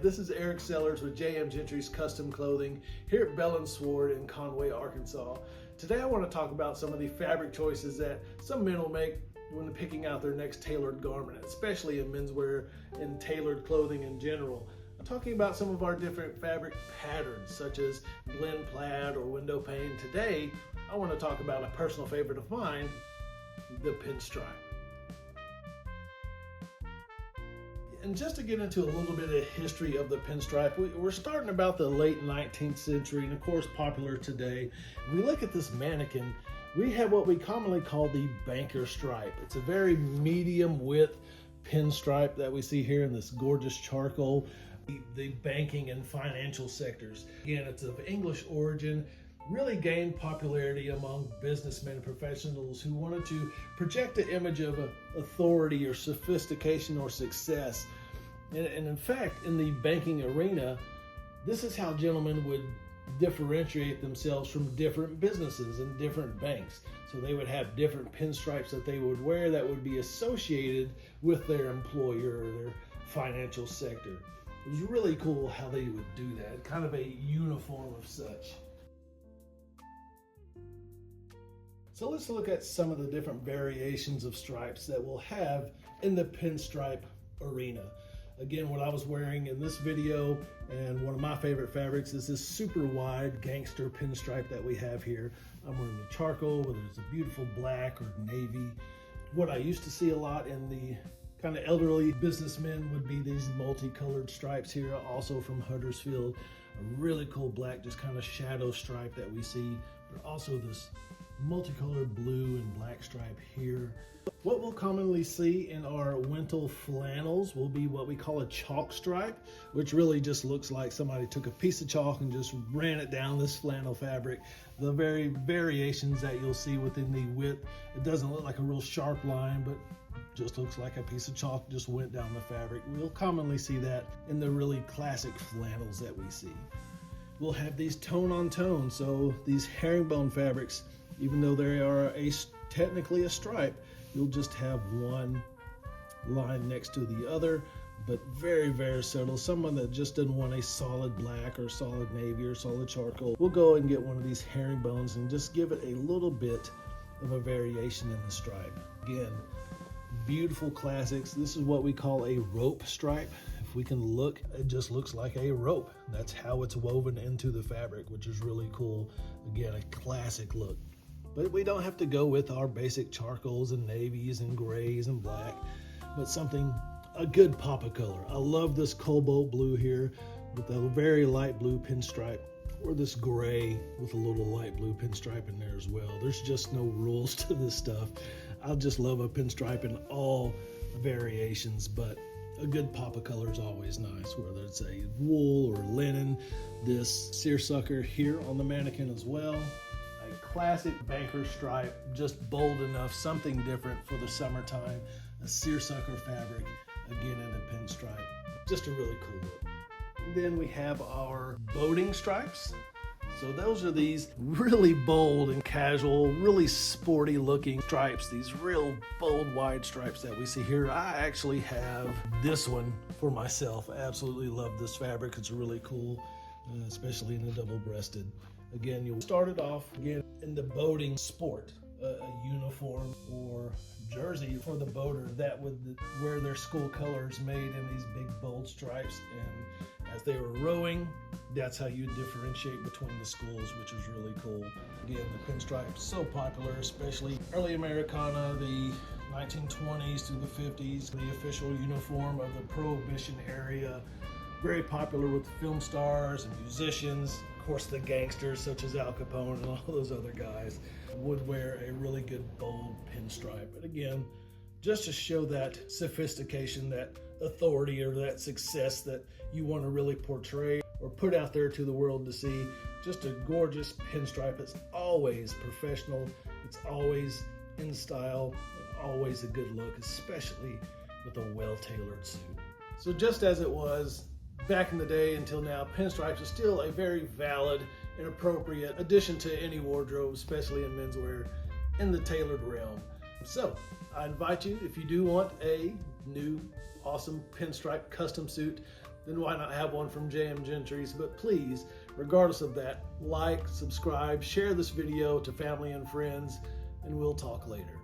this is Eric Sellers with J.M.Gentry's Custom Clothing here at Bell & Sword in Conway, Arkansas. Today I want to talk about some of the fabric choices that some men will make when picking out their next tailored garment, especially in menswear and tailored clothing in general. I'm talking about some of our different fabric patterns, such as blend plaid or window pane. Today, I want to talk about a personal favorite of mine, the pinstripe. And just to get into a little bit of history of the pinstripe, we're starting about the late 19th century and of course popular today. If we look at this mannequin, we have what we commonly call the banker stripe. It's a very medium width pinstripe that we see here in this gorgeous charcoal, the banking and financial sectors. Again, it's of English origin, really gained popularity among businessmen and professionals who wanted to project an image of authority or sophistication or success. And in fact, in the banking arena, this is how gentlemen would differentiate themselves from different businesses and different banks. So they would have different pinstripes that they would wear that would be associated with their employer or their financial sector. It was really cool how they would do that, kind of a uniform of such. So let's look at some of the different variations of stripes that we'll have in the pinstripe arena. Again, what I was wearing in this video, and one of my favorite fabrics, is this super wide gangster pinstripe that we have here. I'm wearing the charcoal, whether it's a beautiful black or navy. What I used to see a lot in the kind of elderly businessmen would be these multicolored stripes here, also from Huddersfield. A really cool black, just kind of shadow stripe that we see, but also this multicolored blue and black stripe here. What we'll commonly see in our winter flannels will be what we call a chalk stripe, which really just looks like somebody took a piece of chalk and just ran it down this flannel fabric. The very variations that you'll see within the width, it doesn't look like a real sharp line, but just looks like a piece of chalk just went down the fabric. We'll commonly see that in the really classic flannels that we see. We'll have these tone on tone, so these herringbone fabrics, even though they are technically a stripe, you'll just have one line next to the other, but very, very subtle. Someone that just doesn't want a solid black or solid navy or solid charcoal, we'll go and get one of these herringbones and just give it a little bit of a variation in the stripe. Again, beautiful classics. This is what we call a rope stripe. If we can look, it just looks like a rope. That's how it's woven into the fabric, which is really cool. Again, a classic look. But we don't have to go with our basic charcoals and navies and grays and black, but a good pop of color. I love this cobalt blue here with a very light blue pinstripe, or this gray with a little light blue pinstripe in there as well. There's just no rules to this stuff. I just love a pinstripe in all variations, but a good pop of color is always nice, whether it's a wool or linen. This seersucker here on the mannequin as well. Classic banker stripe, just bold enough, something different for the summertime. A seersucker fabric, again in a pinstripe. Just a really cool look. And then we have our boating stripes. So those are these really bold and casual, really sporty looking stripes, these real bold wide stripes that we see here. I actually have this one for myself. I absolutely love this fabric. It's really cool, especially in the double-breasted. Again, you'll start it off again in the boating sport, a uniform or jersey for the boater that would wear their school colors made in these big bold stripes. And as they were rowing, that's how you differentiate between the schools, which is really cool. Again, the pinstripe is so popular, especially early Americana, the 1920s through the 50s, the official uniform of the Prohibition area. Very popular with film stars and musicians. Of course, the gangsters such as Al Capone and all those other guys would wear a really good bold pinstripe. But again, just to show that sophistication, that authority, or that success that you want to really portray or put out there to the world to see. Just a gorgeous pinstripe. It's always professional. It's always in style, and always a good look, especially with a well-tailored suit. So just as it was back in the day until now, pinstripes are still a very valid and appropriate addition to any wardrobe, especially in menswear in the tailored realm. So I invite you, if you do want a new awesome pinstripe custom suit, then why not have one from J.M.Gentry's? But please, regardless of that, like, subscribe, share this video to family and friends, and we'll talk later.